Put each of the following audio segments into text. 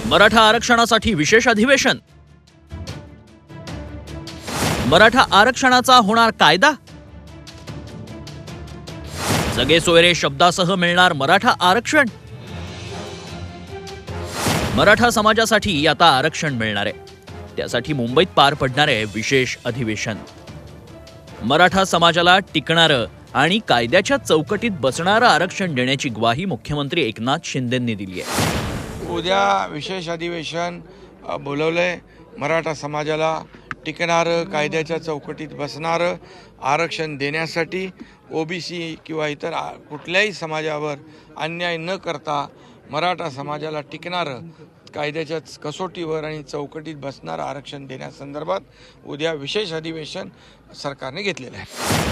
मराठा आरक्षणासाठी विशेष अधिवेशन. मराठा आरक्षणाचा होणार कायदा. सगळे सोयरे शब्दासह मिळणार मराठा आरक्षण. मराठा समाजासाठी आता आरक्षण मिळणार आहे. त्यासाठी मुंबईत पार पडणार आहे विशेष अधिवेशन. मराठा समाजाला टिकणारं आणि कायद्याच्या चौकटीत बसणारं आरक्षण देण्याची ग्वाही मुख्यमंत्री एकनाथ शिंदेंनी दिली आहे. उद्या विशेष अधिवेशन बोलवलंय. मराठा समाजाला टिकणारं, कायद्याच्या चौकटीत बसणारं आरक्षण देण्यासाठी, ओबीसी किंवा इतर कुठल्याही समाजावर अन्याय न करता मराठा समाजाला टिकणारं, कायद्याच्या कसोटीवर आणि चौकटीत बसणारं आरक्षण देण्यासंदर्भात उद्या विशेष अधिवेशन सरकारने घेतलेलं आहे.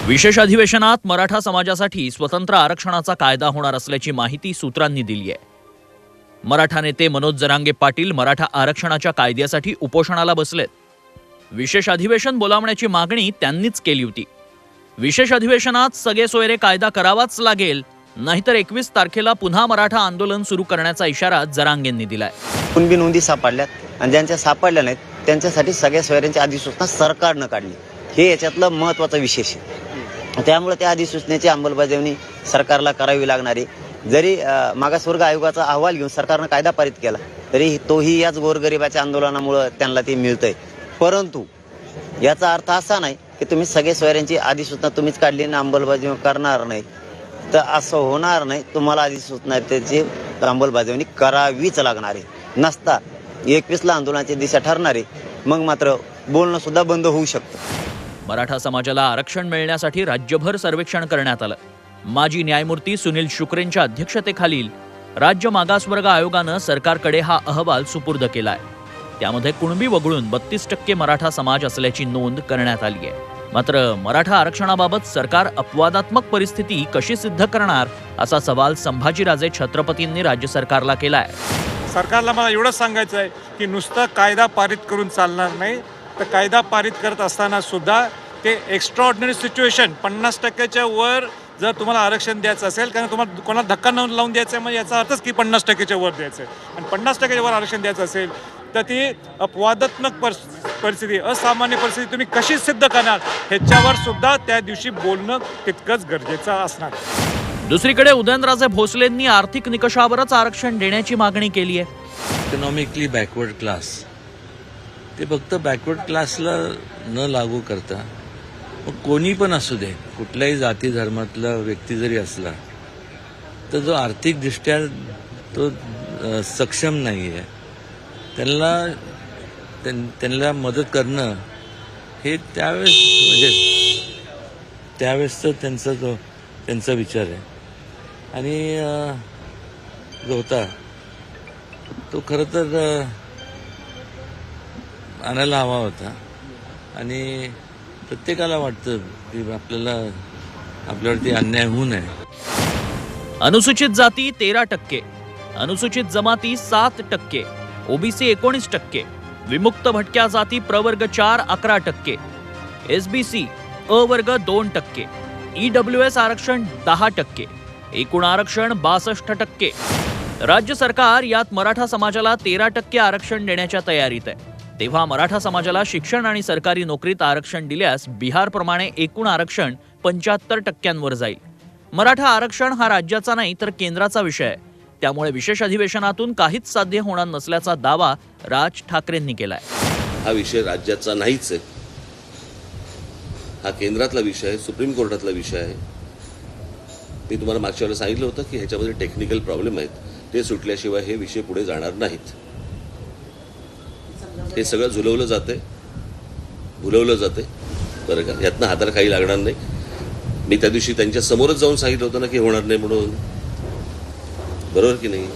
विशेष अधिवेशनात मराठा समाजासाठी स्वतंत्र आरक्षणाचा कायदा होणार असल्याची माहिती सूत्रांनी दिली आहे. मराठा नेते मनोज जरांगे पाटील मराठा आरक्षणाच्या कायद्यासाठी उपोषणाला बसलेत. विशेष अधिवेशन बोलावण्याची मागणी त्यांनीच केली होती. विशेष अधिवेशनात सगळे सोयरे कायदा करावाच लागेल, नाहीतर 21 तारखेला पुन्हा मराठा आंदोलन सुरू करण्याचा इशारा जरांगेंनी दिलाय. कुणबी नोंदी सापडल्यात आणि ज्यांच्या सापडल्या नाहीत त्यांच्यासाठी सगळ्या सोयऱ्यांची अधिसूचना सरकारनं काढली. हे याच्यातलं महत्त्वाचं विशेष आहे. त्यामुळे त्या अधिसूचनेची अंमलबजावणी सरकारला करावी लागणार आहे. जरी मागासवर्ग आयोगाचा अहवाल घेऊन सरकारनं कायदा पारित केला तरी तोही याच गोरगरिबाच्या आंदोलनामुळे त्यांना ते मिळतंय. परंतु याचा अर्थ असा नाही की तुम्ही सगळे सोयऱ्यांची अधिसूचना तुम्हीच काढली आणि अंमलबजावणी करणार नाही, तर असं होणार नाही. तुम्हाला अधिसूचना त्याची अंमलबजावणी करावीच लागणार आहे. नसता 21ला आंदोलनाची दिशा ठरणार आहे. मग मात्र बोलणं सुद्धा बंद होऊ शकतं. मराठा समाजाला आरक्षण मिळण्यासाठी राज्यभर सर्वेक्षण करण्यात आलं. माजी न्यायमूर्ती सुनील शुक्रेंच्या अध्यक्षतेखालील राज्य मागासवर्ग आयोगानं सरकारकडे हा अहवाल सुपूर्द केलाय. त्यामध्ये कुणबी वगळून 32% मराठा समाज असल्याची नोंद करण्यात आली आहे. मात्र मराठा आरक्षणाबाबत सरकार अपवादात्मक परिस्थिती कशी सिद्ध करणार असा सवाल संभाजीराजे छत्रपतींनी राज्य सरकारला केलाय. सरकारला मला एवढंच सांगायचं आहे की नुसतं कायदा पारित करून चालणार नाही, तर कायदा पारित करत असताना सुद्धा ते एक्स्ट्राऑर्डिनरी सिच्युएशन 50%च्या वर जर तुम्हाला आरक्षण द्यायचं असेल, कारण तुम्हाला कोणाला धक्का न लावून द्यायचं आहे म्हणजे याचा अर्थच की 50%च्या वर द्यायचं आहे. आणि 50%च्या वर आरक्षण द्यायचं असेल तर ती अपवादात्मक परिस्थिती, असामान्य परिस्थिती तुम्ही कशी सिद्ध करणार ह्याच्यावर सुद्धा त्या दिवशी बोलणं तितकंच गरजेचं असणार. दुसरीकडे उदयनराजे भोसलेंनी आर्थिक निकषावरच आरक्षण देण्याची मागणी केली आहे. इकॉनॉमिकली बॅकवर्ड क्लास, ते फक्त बॅकवर्ड क्लासला न लागू करता मग कोणी पण असू दे, कुठल्याही जाती धर्मातला व्यक्ती जरी असला तर जो आर्थिकदृष्ट्या तो सक्षम नाही आहे त्यांना मदत करणं हे त्यावेळेसचं त्यांचा विचार आहे. आणि जो होता तो खरं तर आणायला हवा होता. आणि प्रत्येकाला वाटतं की आपल्यावरती अन्याय होऊ नये. अनुसूचित जाती 13%, अनुसूचित जमाती 7%, ओबीसी 19%, विमुक्त भटक्या जाती प्रवर्ग 4 11%, एसबीसी अ वर्ग 2%, ईडब्ल्यूएस आरक्षण 10%, एकूण आरक्षण 62%. राज्य सरकार यात मराठा समाजाला 13% आरक्षण देण्याच्या तयारीत आहे. तेव्हा मराठा समाजाला शिक्षण आणि सरकारी नोकरीत आरक्षण दिल्यास बिहारप्रमाणे एकूण आरक्षण 75%वर जाईल. मराठा आरक्षण हा राज्याचा नाही तर केंद्राचा विषय आहे. त्यामुळे विशेष अधिवेशनातून काहीच साध्य होणार नसल्याचा दावा राज ठाकरेंनी केलाय. हा विषय राज्याचा नाहीच आहे, हा केंद्रातला विषय आहे, सुप्रीम कोर्टातला विषय आहे. मी तुम्हाला मागच्या वेळेला सांगितलं होतं की ह्याच्यामध्ये टेक्निकल प्रॉब्लेम आहेत, ते सुटल्याशिवाय हे विषय पुढे जाणार नाहीत. हे सगळं भुलवलं जाते बरं का. यातनं हाताला काही लागणार नाही. मी त्या दिवशी त्यांच्या समोरच जाऊन सांगितलं होतं ना की होणार नाही म्हणून. बरोबर की नाही.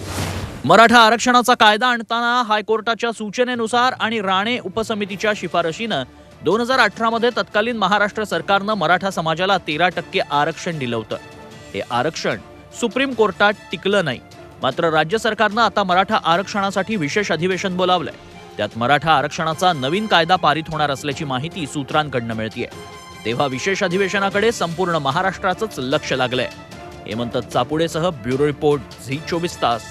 मराठा आरक्षणाचा कायदा आणताना हायकोर्टाच्या सूचनेनुसार आणि राणे उपसमितीच्या शिफारशीनं 2018 मध्ये तत्कालीन महाराष्ट्र सरकारनं मराठा समाजाला 13% आरक्षण दिलं होतं. हे आरक्षण सुप्रीम कोर्टात टिकलं नाही. मात्र राज्य सरकारनं आता मराठा आरक्षणासाठी विशेष अधिवेशन बोलावलंय. त्यात मराठा आरक्षणाचा नवीन कायदा पारित होणार असल्याची माहिती सूत्रांकडनं मिळतेय. तेव्हा विशेष अधिवेशनाकडे संपूर्ण महाराष्ट्राचंच लक्ष लागलंय. हेमंत चापुडेसह ब्युरो रिपोर्ट झी 24 तास.